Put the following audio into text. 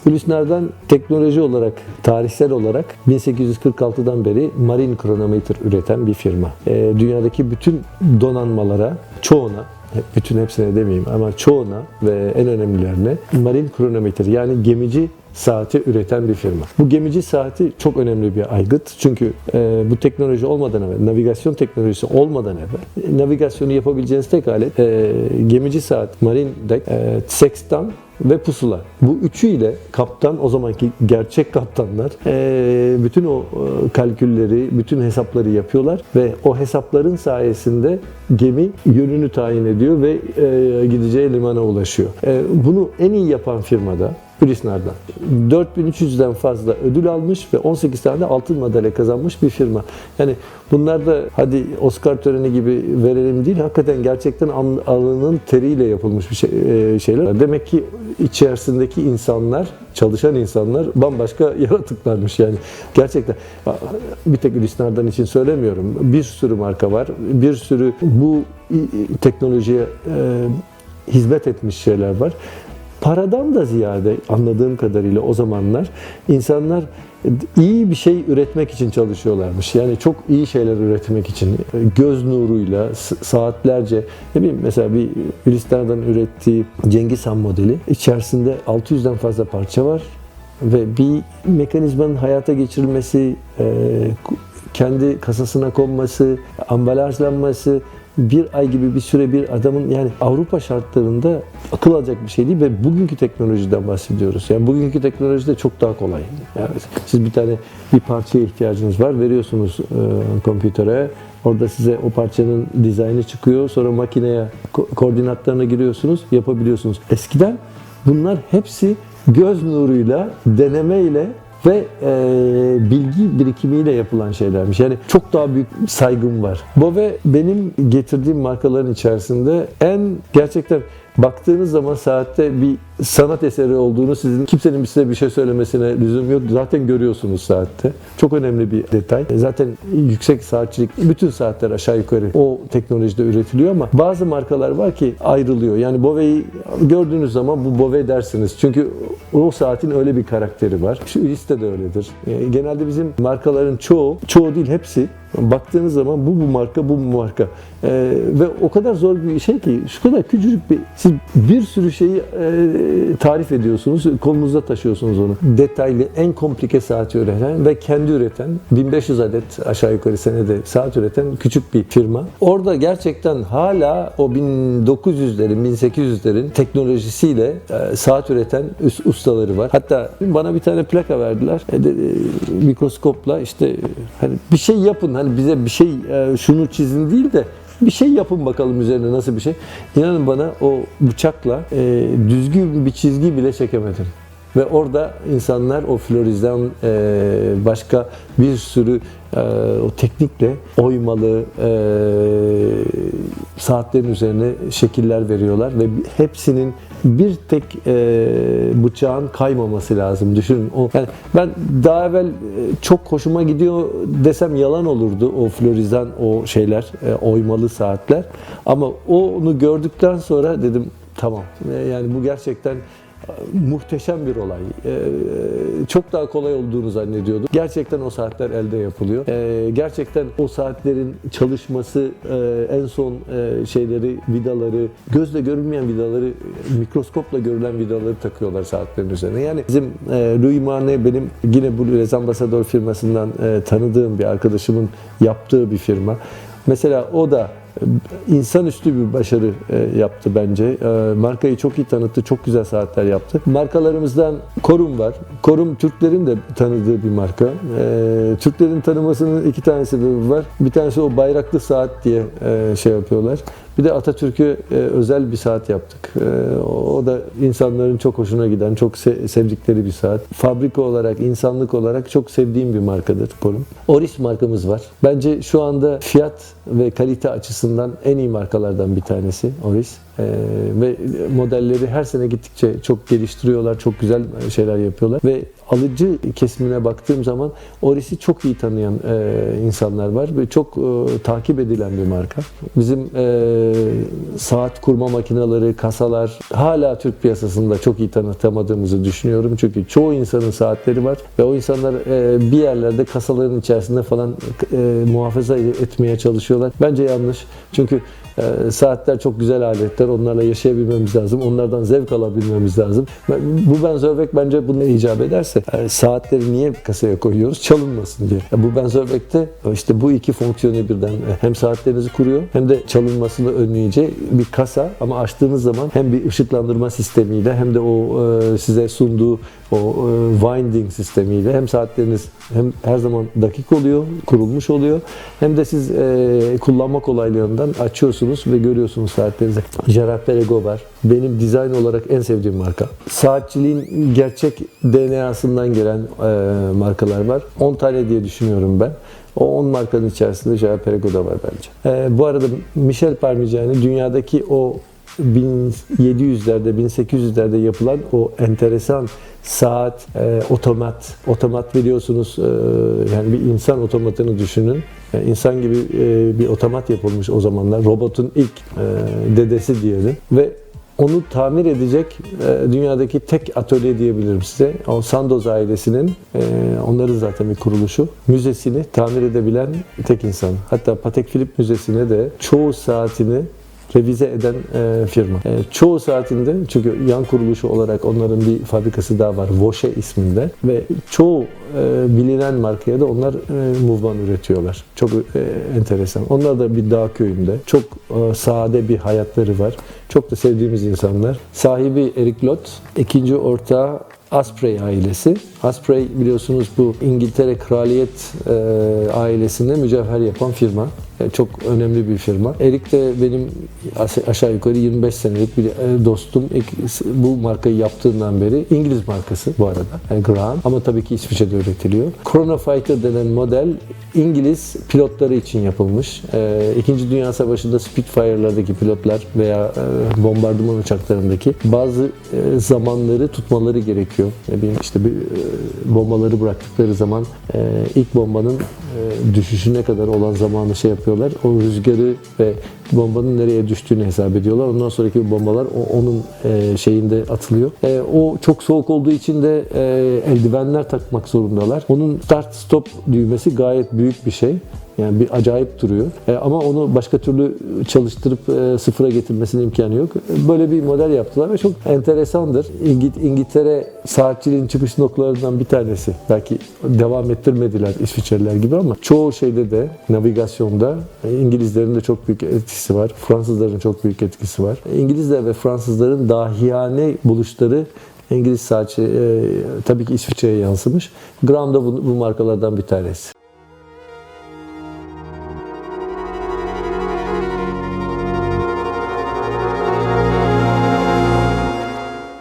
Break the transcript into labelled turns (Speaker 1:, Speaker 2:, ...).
Speaker 1: Hulusi Nardan teknoloji olarak, tarihsel olarak 1846'dan beri marine kronometre üreten bir firma. Dünyadaki bütün donanmalara, çoğuna, bütün hepsine demeyeyim ama çoğuna ve en önemlilerine marine kronometre yani gemici saati üreten bir firma. Bu gemici saati çok önemli bir aygıt. Çünkü bu teknoloji olmadan evvel, navigasyon teknolojisi olmadan evvel navigasyonu yapabileceğiniz tek alet gemici saat, marine deck, sextant ve pusula. Bu üçüyle kaptan, o zamanki gerçek kaptanlar bütün o kalkülleri, bütün hesapları yapıyorlar ve o hesapların sayesinde gemi yönünü tayin ediyor ve gideceği limana ulaşıyor. Bunu en iyi yapan firmada Hulusi Nardan. 4300'den fazla ödül almış ve 18 tane de altın madalya kazanmış bir firma. Yani bunlar da hadi Oscar töreni gibi verelim değil, hakikaten gerçekten alnının teriyle yapılmış bir şeyler. Demek ki içerisindeki insanlar, çalışan insanlar bambaşka yaratıklarmış yani. Gerçekten bir tek Hulusi Nardan için söylemiyorum. Bir sürü marka var. Bir sürü bu teknolojiye hizmet etmiş şeyler var. Paradan da ziyade anladığım kadarıyla o zamanlar insanlar iyi bir şey üretmek için çalışıyorlarmış. Yani çok iyi şeyler üretmek için göz nuruyla saatlerce, ne bileyim mesela bir Hulusi Nardan'ın ürettiği Cengiz Han modeli içerisinde 600'den fazla parça var ve bir mekanizmanın hayata geçirilmesi, kendi kasasına konması, ambalajlanması, bir ay gibi bir süre bir adamın, yani Avrupa şartlarında akıl alacak bir şey değil ve bugünkü teknolojiden bahsediyoruz. Yani bugünkü teknolojide çok daha kolay. Yani siz bir parçaya ihtiyacınız var, veriyorsunuz kompütere. Orada size o parçanın dizaynı çıkıyor. Sonra makineye koordinatlarına giriyorsunuz, yapabiliyorsunuz. Eskiden bunlar hepsi göz nuruyla, denemeyle ve bilgi birikimiyle yapılan şeylermiş. Yani çok daha büyük saygım var. Bove benim getirdiğim markaların içerisinde en gerçekten baktığınız zaman saatte bir sanat eseri olduğunu, kimsenin size bir şey söylemesine lüzum yok. Zaten görüyorsunuz saatte. Çok önemli bir detay. Zaten yüksek saatçilik, bütün saatler aşağı yukarı o teknolojide üretiliyor ama bazı markalar var ki ayrılıyor. Yani Bove'yi gördüğünüz zaman bu Bove dersiniz. Çünkü o saatin öyle bir karakteri var. Şu liste de öyledir. Genelde bizim markaların çoğu değil hepsi, baktığınız zaman bu marka, bu marka. Ve o kadar zor bir şey ki, şu kadar küçücük siz bir sürü şeyi tarif ediyorsunuz, kolunuzda taşıyorsunuz onu. Detaylı, en komplike saati üreten ve kendi üreten, 1500 adet aşağı yukarı senede saat üreten küçük bir firma. Orada gerçekten hala o 1900'lerin, 1800'lerin teknolojisiyle saat üreten ustaları var. Hatta bana bir tane plaka verdiler. Mikroskopla işte hani bir şey yapın, hani bize bir şey şunu çizin değil de bir şey yapın bakalım üzerine nasıl bir şey. İnanın bana o bıçakla düzgün bir çizgi bile çekemedim. Ve orada insanlar o florizden başka bir sürü o teknikle oymalı saatlerin üzerine şekiller veriyorlar ve hepsinin bir tek bıçağın kaymaması lazım. Düşünün. Yani ben daha evvel çok hoşuma gidiyor desem yalan olurdu o florizan, o şeyler, oymalı saatler. Ama onu gördükten sonra dedim tamam. Yani bu gerçekten muhteşem bir olay. Çok daha kolay olduğunu zannediyordum. Gerçekten o saatler elde yapılıyor. Gerçekten o saatlerin çalışması, en son şeyleri, vidaları, gözle görünmeyen vidaları, mikroskopla görülen vidaları takıyorlar saatlerin üzerine. Yani bizim Louis Marne, benim yine bu Les Ambassadeurs firmasından tanıdığım bir arkadaşımın yaptığı bir firma. Mesela o da insanüstü bir başarı yaptı bence. Markayı çok iyi tanıttı, çok güzel saatler yaptı. Markalarımızdan Korum var. Korum Türklerin de tanıdığı bir marka. Türklerin tanımasının iki tane sebebi var. Bir tanesi o bayraklı saat diye şey yapıyorlar. Bir de Atatürk'e özel bir saat yaptık. O da insanların çok hoşuna giden, çok sevdikleri bir saat. Fabrika olarak, insanlık olarak çok sevdiğim bir markadır Korum. Oris markamız var. Bence şu anda fiyat ve kalite açısından en iyi markalardan bir tanesi Oris. Ve modelleri her sene gittikçe çok geliştiriyorlar, çok güzel şeyler yapıyorlar ve alıcı kesimine baktığım zaman Oris'i çok iyi tanıyan insanlar var ve çok takip edilen bir marka. Bizim saat kurma makineleri, kasalar hala Türk piyasasında çok iyi tanıtamadığımızı düşünüyorum. Çünkü çoğu insanın saatleri var ve o insanlar bir yerlerde kasaların içerisinde falan muhafaza etmeye çalışıyorlar. Bence yanlış. Çünkü saatler çok güzel aletler. Onlarla yaşayabilmemiz lazım. Onlardan zevk alabilmemiz lazım. Bu benzerlik bence bunu icap ederse saatleri niye kasaya koyuyoruz? Çalınmasın diye. Bu benzerlikte işte bu iki fonksiyonu birden hem saatlerinizi kuruyor hem de çalınmasını önleyici bir kasa ama açtığınız zaman hem bir ışıklandırma sistemiyle hem de o size sunduğu o winding sistemiyle hem saatleriniz hem her zaman dakik oluyor, kurulmuş oluyor hem de siz kullanma kolaylığından açıyorsunuz ve görüyorsunuz saatlerinizi. Girard-Perregaux var. Benim dizayn olarak en sevdiğim marka. Saatçiliğin gerçek DNA'sından gelen markalar var. 10 tane diye düşünüyorum ben. O 10 markanın içerisinde Girard-Perregaux da var bence. Bu arada Michel Parmigiani dünyadaki o 1700'lerde, 1800'lerde yapılan o enteresan saat, otomat biliyorsunuz yani bir insan otomatını düşünün. İnsan gibi bir otomat yapılmış o zamanlar. Robotun ilk dedesi diyelim ve onu tamir edecek dünyadaki tek atölye diyebilirim size. O Sandoz ailesinin, onların zaten bir kuruluşu, müzesini tamir edebilen tek insan. Hatta Patek Philippe Müzesi'ne de çoğu saatini revize eden firma. Çoğu saatinde, çünkü yan kuruluşu olarak onların bir fabrikası daha var, Vaucher isminde ve çoğu bilinen markaya da onlar Mouvement üretiyorlar. Çok enteresan. Onlar da bir dağ köyünde. Çok sade bir hayatları var. Çok da sevdiğimiz insanlar. Sahibi Eric Lott, ikinci ortağı Asprey ailesi. Asprey biliyorsunuz bu İngiltere Kraliyet ailesine mücevher yapan firma. Çok önemli bir firma. Erik de benim aşağı yukarı 25 senelik bir dostum. Bu markayı yaptığından beri İngiliz markası bu arada. Yani Graham. Ama tabii ki İsviçre'de üretiliyor. Chronofighter denen model İngiliz pilotları için yapılmış. İkinci Dünya Savaşı'nda Spitfire'lardaki pilotlar veya bombardıman uçaklarındaki bazı zamanları tutmaları gerekiyor. İşte bombaları bıraktıkları zaman ilk bombanın düşüşüne kadar olan zamanı şey yapıyorlar. O rüzgarı ve bombanın nereye düştüğünü hesap ediyorlar. Ondan sonraki bombalar onun şeyinde atılıyor. O çok soğuk olduğu için de eldivenler takmak zorundalar. Onun start stop düğmesi gayet büyük bir şey. Yani bir acayip duruyor. Ama onu başka türlü çalıştırıp sıfıra getirmesinin imkanı yok. Böyle bir model yaptılar ve çok enteresandır. İngiltere saatçiliğin çıkış noktalarından bir tanesi. Belki devam ettirmediler İsviçreliler gibi ama çoğu şeyde de navigasyonda İngilizlerin de çok büyük etkisi var. Fransızların çok büyük etkisi var. İngilizler ve Fransızların dahiyane buluşları İngiliz saatçi tabii ki İsviçre'ye yansımış. Graham da bu markalardan bir tanesi.